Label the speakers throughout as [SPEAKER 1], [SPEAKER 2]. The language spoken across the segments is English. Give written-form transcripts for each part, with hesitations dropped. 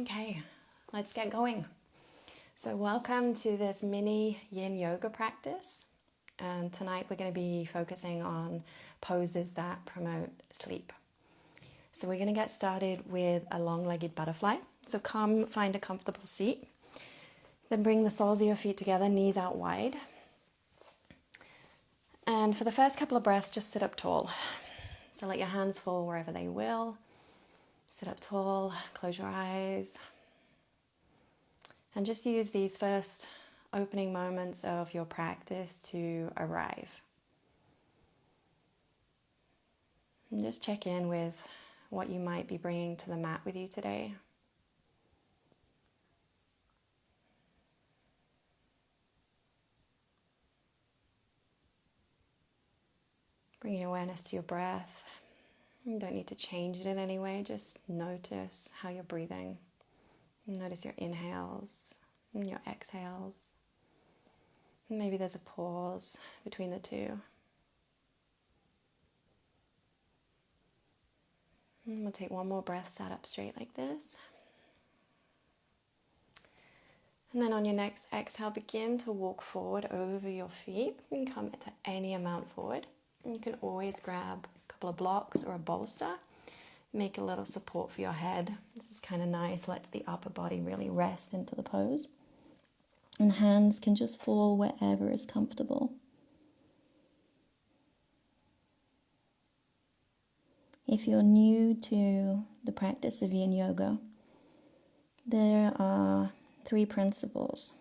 [SPEAKER 1] Okay, let's get going. So welcome to this mini Yin Yoga practice. And tonight we're going to be focusing on poses that promote sleep. So we're going to get started with a long-legged butterfly. So come find a comfortable seat. Then bring the soles of your feet together, knees out wide. And for the first couple of breaths, just sit up tall. So let your hands fall wherever they will. Sit up tall, close your eyes. And just use these first opening moments of your practice to arrive. And just check in with what you might be bringing to the mat with you today. Bring your awareness to your breath. You don't need to change it in any way, just notice how you're breathing. Notice your inhales and your exhales. And maybe there's a pause between the two. And we'll take one more breath, sat up straight like this. And then on your next exhale, begin to walk forward over your feet. You can come to any amount forward. And you can always grab a couple of blocks or a bolster. Make a little support for your head. This is kind of nice. Lets the upper body really rest into the pose. And hands can just fall wherever is comfortable. If you're new to the practice of Yin Yoga, there are 3 principles.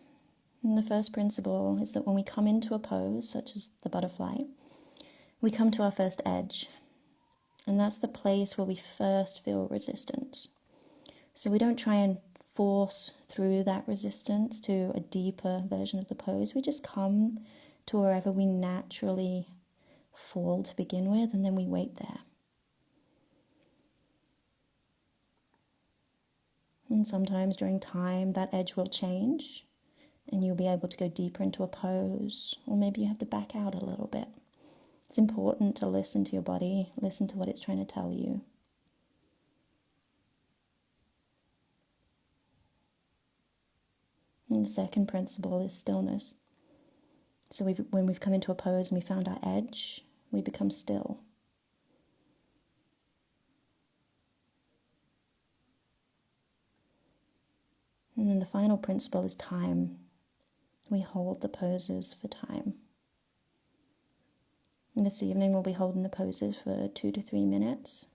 [SPEAKER 1] And the first principle is that when we come into a pose, such as the butterfly, we come to our first edge. And that's the place where we first feel resistance. So we don't try and force through that resistance to a deeper version of the pose. We just come to wherever we naturally fall to begin with, and then we wait there. And sometimes during time, that edge will change, and you'll be able to go deeper into a pose, or maybe you have to back out a little bit. It's important to listen to your body, listen to what it's trying to tell you. And the second principle is stillness. So when we've come into a pose and we found our edge, we become still. And then the final principle is time. We hold the poses for time. And this evening we'll be holding the poses for 2 to 3 minutes.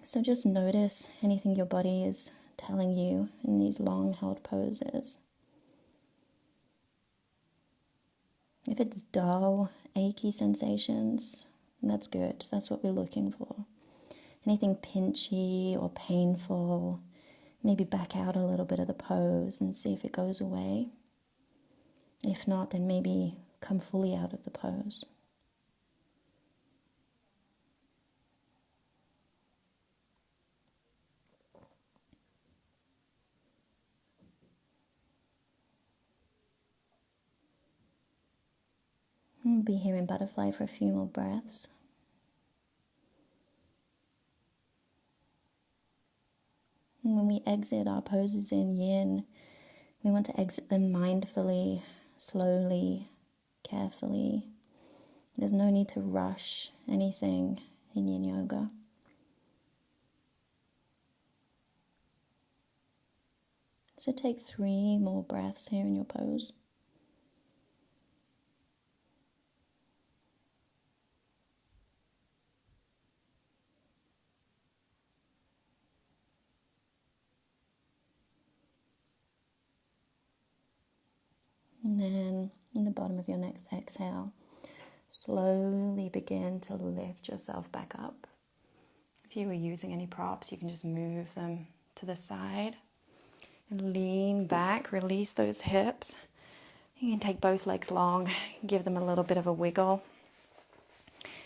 [SPEAKER 1] So just notice anything your body is telling you in these long held poses. If it's dull, achy sensations, that's good. That's what we're looking for. Anything pinchy or painful, maybe back out a little bit of the pose and see if it goes away. If not, then maybe come fully out of the pose. We'll be here in butterfly for a few more breaths. And when we exit our poses in Yin, we want to exit them mindfully, slowly, carefully. There's no need to rush anything in Yin Yoga. So take 3 more breaths here in your pose. And then in the bottom of your next exhale, slowly begin to lift yourself back up. If you were using any props, you can just move them to the side and lean back, release those hips. You can take both legs long, give them a little bit of a wiggle.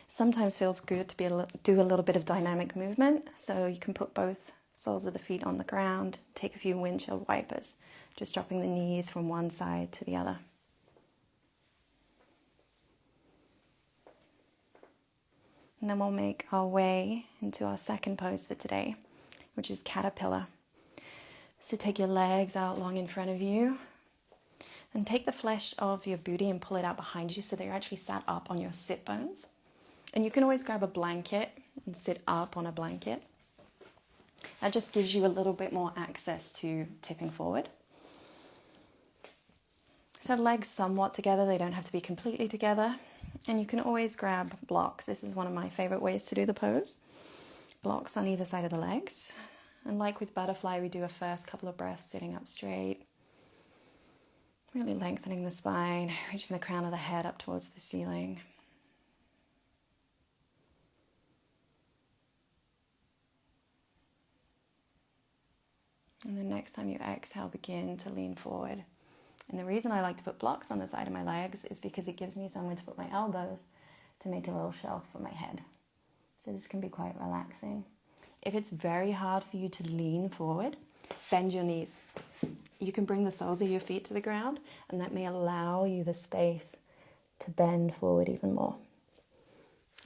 [SPEAKER 1] Sometimes feels good to do a little bit of dynamic movement, so you can put both soles of the feet on the ground, take a few windshield wipers, just dropping the knees from one side to the other. And then we'll make our way into our second pose for today, which is caterpillar. So take your legs out long in front of you and take the flesh of your booty and pull it out behind you so that you're actually sat up on your sit bones. And you can always grab a blanket and sit up on a blanket. That just gives you a little bit more access to tipping forward. So legs somewhat together, they don't have to be completely together. And you can always grab blocks. This is one of my favorite ways to do the pose. Blocks on either side of the legs. And like with butterfly, we do a first couple of breaths sitting up straight. Really lengthening the spine, reaching the crown of the head up towards the ceiling. And then next time you exhale, begin to lean forward. And the reason I like to put blocks on the side of my legs is because it gives me somewhere to put my elbows to make a little shelf for my head. So this can be quite relaxing. If it's very hard for you to lean forward, bend your knees. You can bring the soles of your feet to the ground, and that may allow you the space to bend forward even more.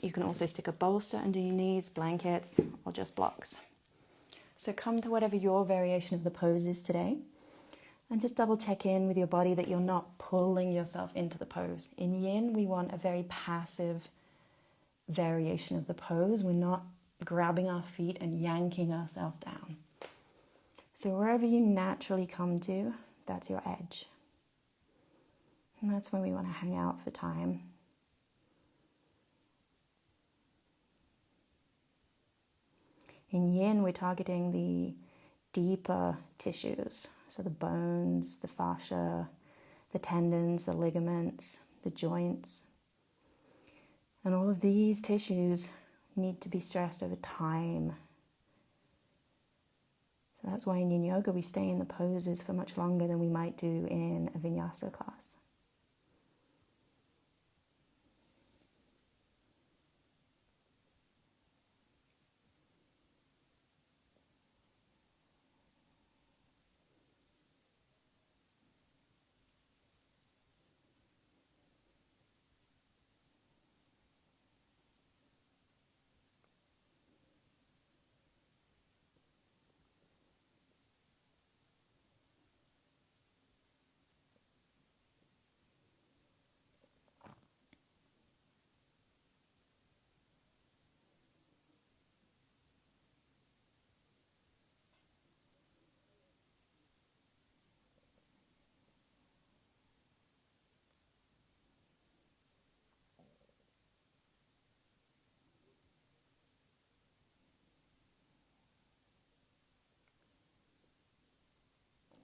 [SPEAKER 1] You can also stick a bolster under your knees, blankets, or just blocks. So come to whatever your variation of the pose is today. And just double check in with your body that you're not pulling yourself into the pose. In Yin, we want a very passive variation of the pose. We're not grabbing our feet and yanking ourselves down. So wherever you naturally come to, that's your edge. And that's where we want to hang out for time. In Yin, we're targeting the deeper tissues. So the bones, the fascia, the tendons, the ligaments, the joints. And all of these tissues need to be stressed over time. So that's why in Yin Yoga we stay in the poses for much longer than we might do in a vinyasa class.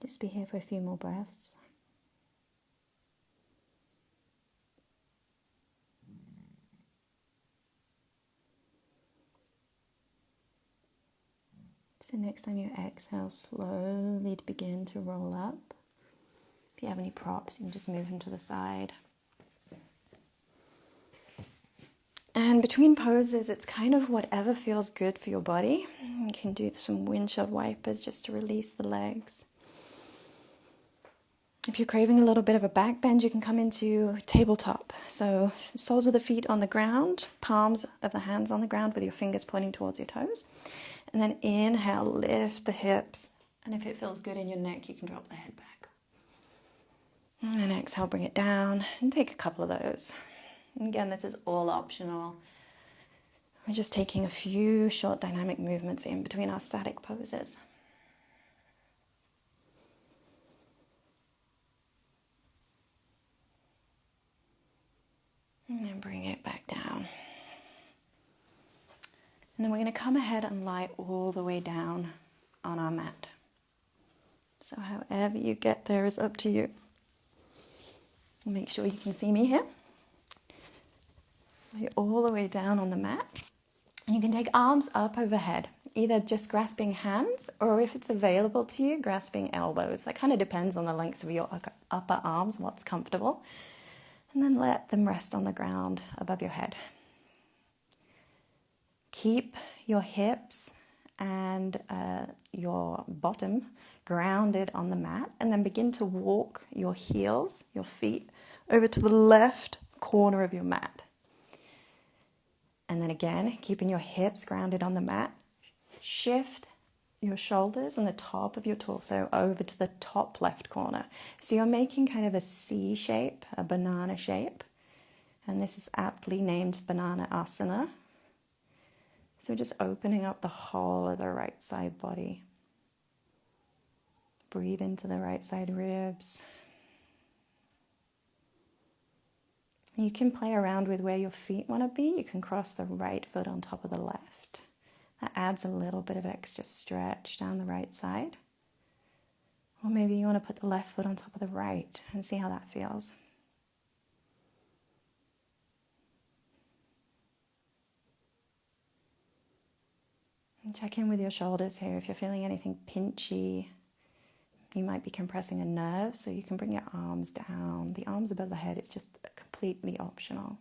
[SPEAKER 1] Just be here for a few more breaths. So next time you exhale, slowly to begin to roll up. If you have any props, you can just move them to the side. And between poses, it's kind of whatever feels good for your body. You can do some windshield wipers just to release the legs. If you're craving a little bit of a back bend, you can come into tabletop. So soles of the feet on the ground, palms of the hands on the ground with your fingers pointing towards your toes. And then inhale, lift the hips. And if it feels good in your neck, you can drop the head back. And then exhale, bring it down and take a couple of those. And again, this is all optional. We're just taking a few short dynamic movements in between our static poses. And then bring it back down. And then we're going to come ahead and lie all the way down on our mat. So however you get there is up to you. Make sure you can see me here. Lay all the way down on the mat. And you can take arms up overhead, either just grasping hands, or if it's available to you, grasping elbows. That kind of depends on the lengths of your upper arms, what's comfortable. And then let them rest on the ground above your head. Keep your hips and your bottom grounded on the mat, and then begin to walk your heels, your feet, over to the left corner of your mat. And then again, keeping your hips grounded on the mat, shift your shoulders and the top of your torso over to the top left corner. So you're making kind of a C shape, a banana shape. And this is aptly named Banana Asana. So just opening up the whole of the right side body. Breathe into the right side ribs. You can play around with where your feet want to be. You can cross the right foot on top of the left. That adds a little bit of extra stretch down the right side. Or maybe you want to put the left foot on top of the right and see how that feels. And check in with your shoulders here. If you're feeling anything pinchy, you might be compressing a nerve, so you can bring your arms down. The arms above the head, it's just completely optional.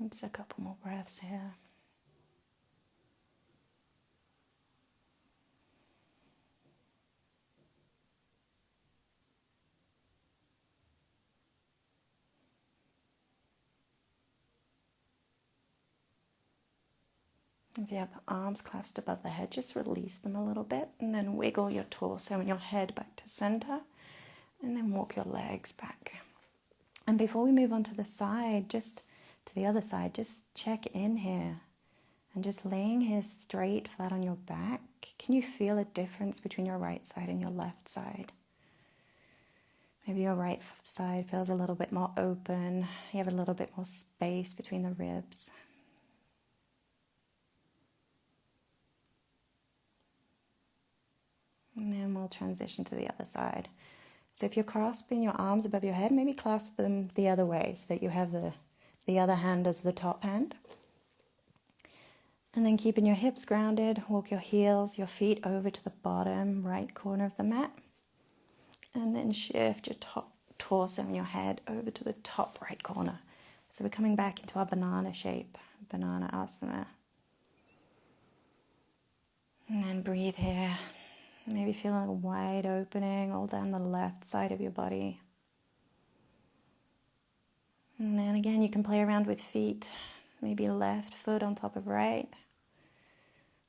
[SPEAKER 1] And just a couple more breaths here. If you have the arms clasped above the head, just release them a little bit and then wiggle your torso and your head back to center and then walk your legs back. And before we move on to the side, just to the other side, just check in here and just laying here straight, flat on your back. Can you feel a difference between your right side and your left side? Maybe your right side feels a little bit more open. You have a little bit more space between the ribs. And then we'll transition to the other side. So if you're clasping your arms above your head, maybe clasp them the other way so that you have the other hand as the top hand. And then keeping your hips grounded, walk your heels, your feet over to the bottom right corner of the mat. And then shift your top torso and your head over to the top right corner. So we're coming back into our banana shape, Banana Asana. And then breathe here. Maybe feel a wide opening all down the left side of your body. And then again, you can play around with feet. Maybe left foot on top of right.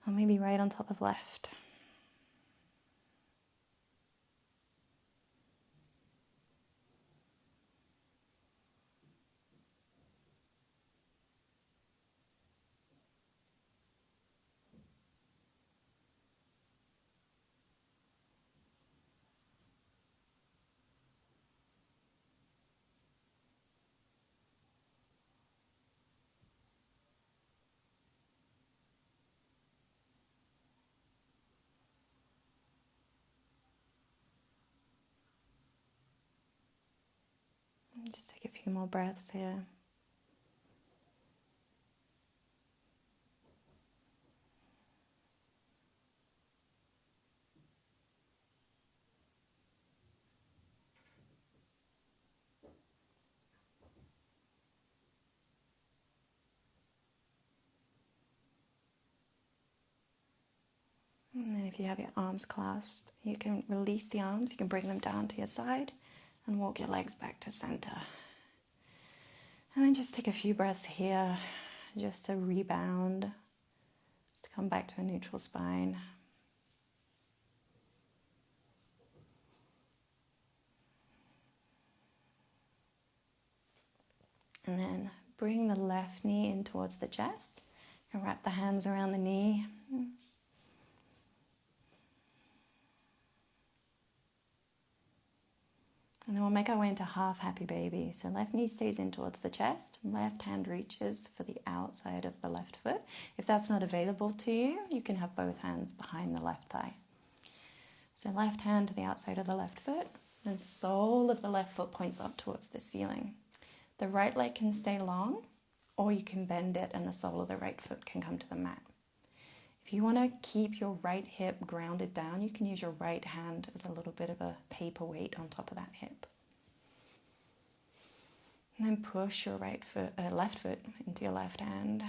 [SPEAKER 1] Or maybe right on top of left. Just take a few more breaths here. And then if you have your arms clasped, you can release the arms, you can bring them down to your side and walk your legs back to center. And then just take a few breaths here, just to rebound, just to come back to a neutral spine. And then bring the left knee in towards the chest. And wrap the hands around the knee. And then we'll make our way into half happy baby. So left knee stays in towards the chest. Left hand reaches for the outside of the left foot. If that's not available to you, you can have both hands behind the left thigh. So left hand to the outside of the left foot, then sole of the left foot points up towards the ceiling. The right leg can stay long, or you can bend it and the sole of the right foot can come to the mat. If you want to keep your right hip grounded down, you can use your right hand as a little bit of a paperweight on top of that hip. And then push your left foot into your left hand.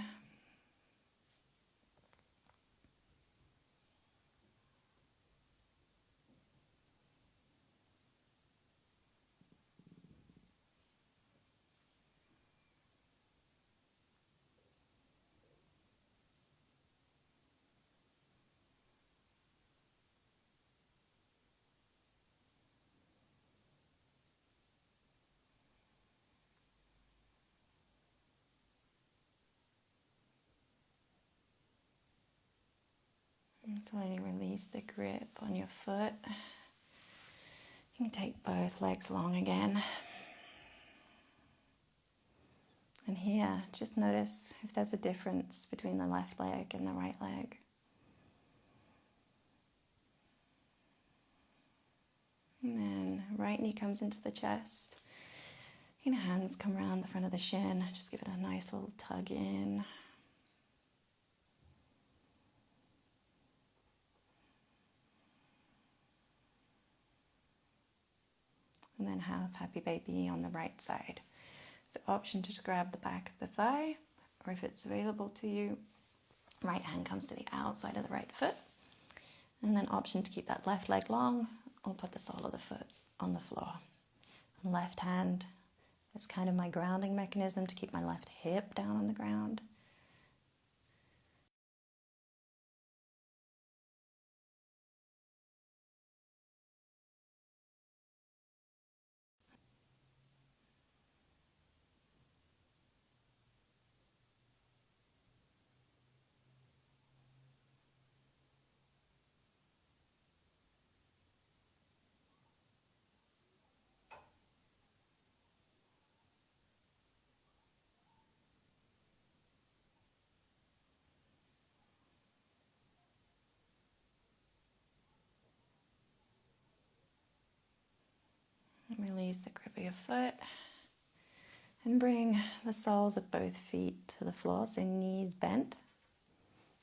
[SPEAKER 1] And slowly release the grip on your foot. You can take both legs long again. And here, just notice if there's a difference between the left leg and the right leg. And then right knee comes into the chest. Your hands come around the front of the shin. Just give it a nice little tug in. And then half happy baby on the right side. So option to just grab the back of the thigh, or if it's available to you, right hand comes to the outside of the right foot. And then option to keep that left leg long, or put the sole of the foot on the floor. And left hand is kind of my grounding mechanism to keep my left hip down on the ground. Release the grip of your foot and bring the soles of both feet to the floor, so knees bent.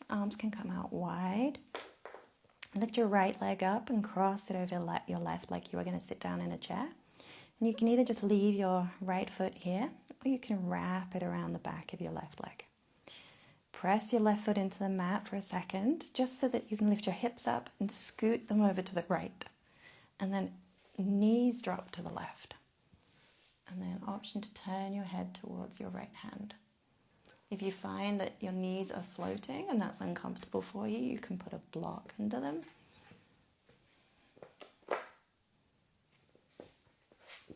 [SPEAKER 1] Arms can come out wide. Lift your right leg up and cross it over your left like you are going to sit down in a chair. And you can either just leave your right foot here, or you can wrap it around the back of your left leg. Press your left foot into the mat for a second, just so that you can lift your hips up and scoot them over to the right. And then knees drop to the left. And then option to turn your head towards your right hand. If you find that your knees are floating and that's uncomfortable for you, you can put a block under them.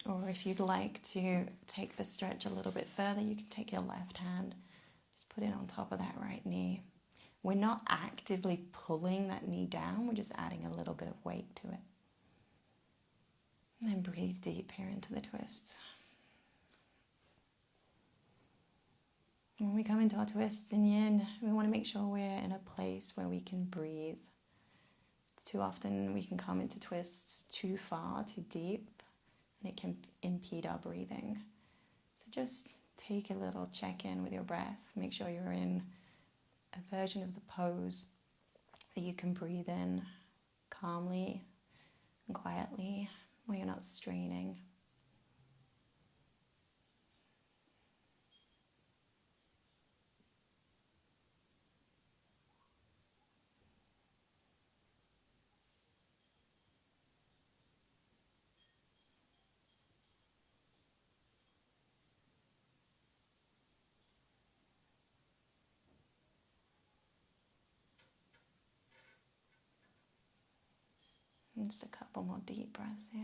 [SPEAKER 1] Or if you'd like to take the stretch a little bit further, you can take your left hand, just put it on top of that right knee. We're not actively pulling that knee down, we're just adding a little bit of weight to it. And then breathe deep here into the twists. When we come into our twists in Yin, we want to make sure we're in a place where we can breathe. Too often we can come into twists too far, too deep, and it can impede our breathing. So just take a little check-in with your breath. Make sure you're in a version of the pose that you can breathe in calmly and quietly, where you're not straining. And just a couple more deep breaths here.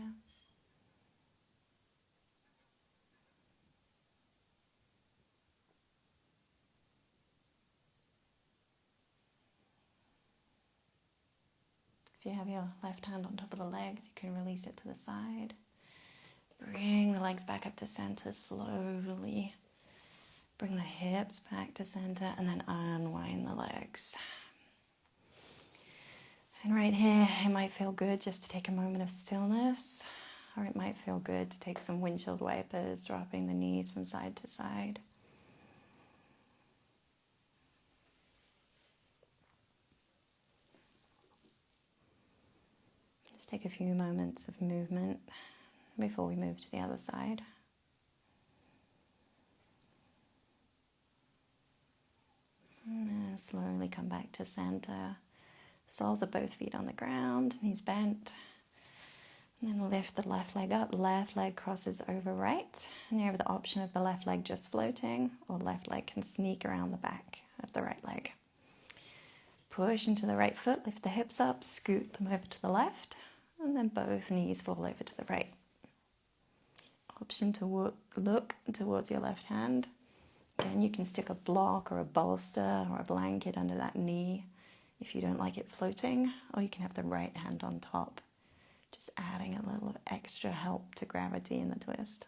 [SPEAKER 1] If you have your left hand on top of the legs, you can release it to the side. Bring the legs back up to center slowly. Bring the hips back to center and then unwind the legs. And right here, it might feel good just to take a moment of stillness, or it might feel good to take some windshield wipers, dropping the knees from side to side. Just take a few moments of movement before we move to the other side. And then slowly come back to center. Soles of both feet on the ground, knees bent. And then lift the left leg up, left leg crosses over right. And you have the option of the left leg just floating, or left leg can sneak around the back of the right leg. Push into the right foot, lift the hips up, scoot them over to the left, and then both knees fall over to the right. Option to look towards your left hand. Again, you can stick a block or a bolster or a blanket under that knee if you don't like it floating, or you can have the right hand on top, just adding a little extra help to gravity in the twist.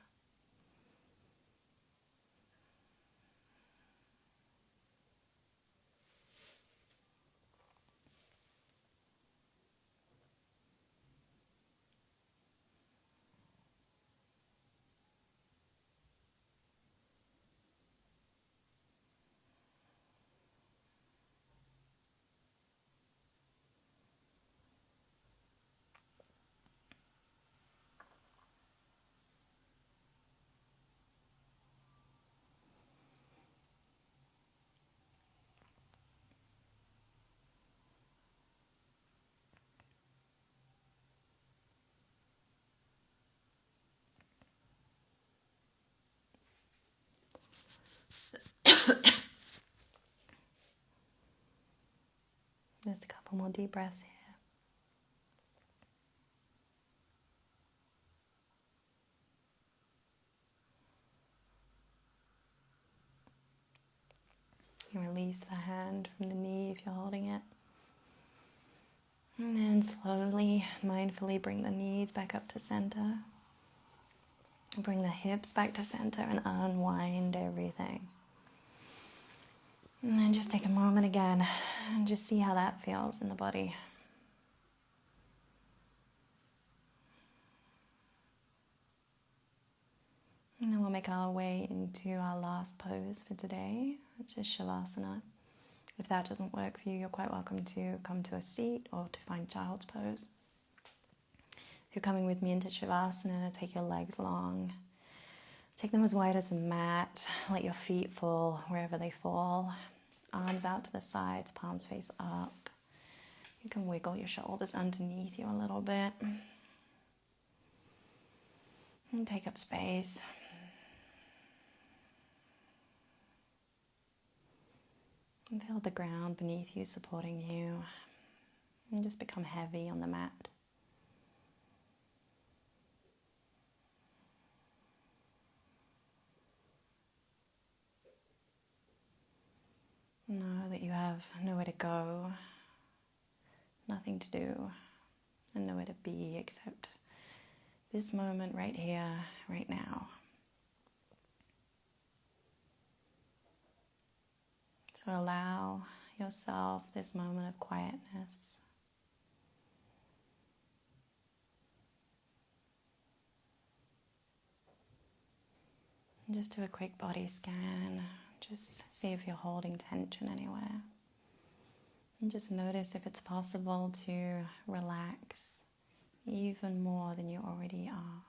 [SPEAKER 1] Just a couple more deep breaths here. You release the hand from the knee if you're holding it. And then slowly, mindfully bring the knees back up to center. Bring the hips back to center and unwind everything. And then just take a moment again and just see how that feels in the body. And then we'll make our way into our last pose for today, which is Shavasana. If that doesn't work for you, you're quite welcome to come to a seat or to find child's pose. If you're coming with me into Shavasana, take your legs long. Take them as wide as the mat. Let your feet fall wherever they fall. Arms out to the sides, palms face up. You can wiggle your shoulders underneath you a little bit. And take up space. And feel the ground beneath you supporting you. And just become heavy on the mat. Know that you have nowhere to go, nothing to do, and nowhere to be except this moment right here, right now. So allow yourself this moment of quietness. And just do a quick body scan. Just see if you're holding tension anywhere. And just notice if it's possible to relax even more than you already are.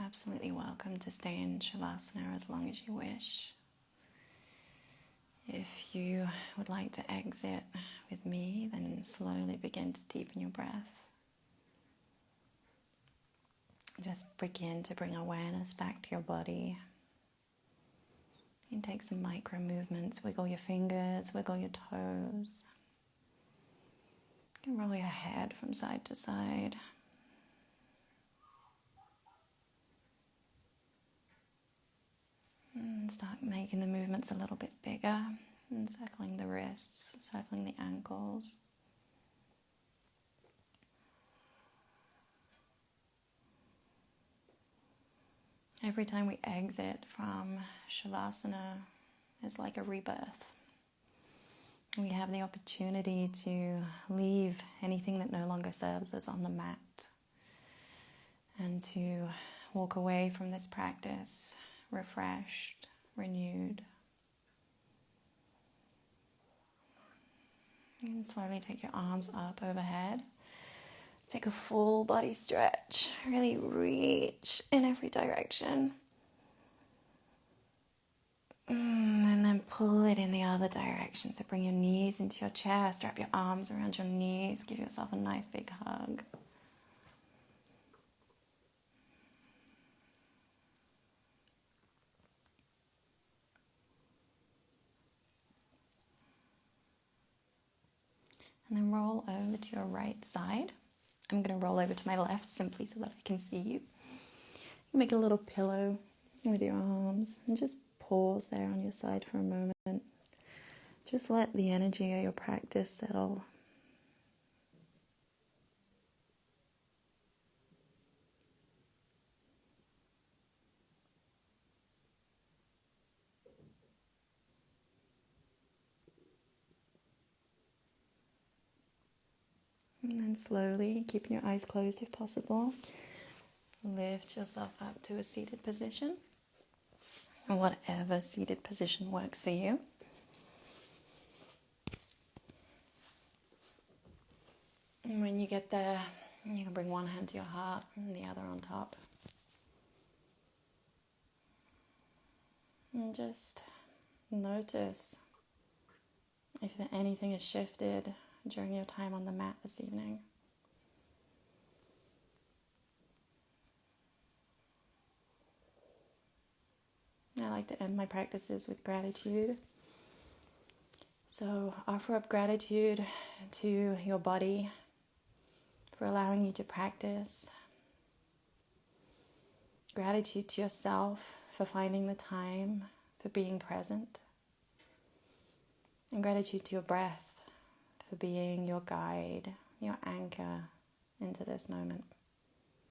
[SPEAKER 1] absolutely welcome to stay in Shavasana as long as you wish. If you would like to exit with me, then slowly begin to deepen your breath. Just begin to bring awareness back to your body. You can take some micro movements, wiggle your fingers, wiggle your toes. You can roll your head from side to side. And start making the movements a little bit bigger, and circling the wrists, circling the ankles. Every time we exit from Shavasana, it's like a rebirth. We have the opportunity to leave anything that no longer serves us on the mat and to walk away from this practice refreshed, renewed. You can slowly take your arms up overhead. Take a full body stretch. Really reach in every direction. And then pull it in the other direction. So bring your knees into your chest. Wrap your arms around your knees. Give yourself a nice big hug. And then roll over to your right side. I'm going to roll over to my left simply so that I can see you. You make a little pillow with your arms and just pause there on your side for a moment. Just let the energy of your practice settle. And then slowly, keeping your eyes closed if possible, lift yourself up to a seated position. Whatever seated position works for you. And when you get there, you can bring one hand to your heart and the other on top. And just notice if anything has shifted during your time on the mat this evening. I like to end my practices with gratitude. So offer up gratitude to your body for allowing you to practice. Gratitude to yourself for finding the time, for being present. And gratitude to your breath for being your guide, your anchor into this moment.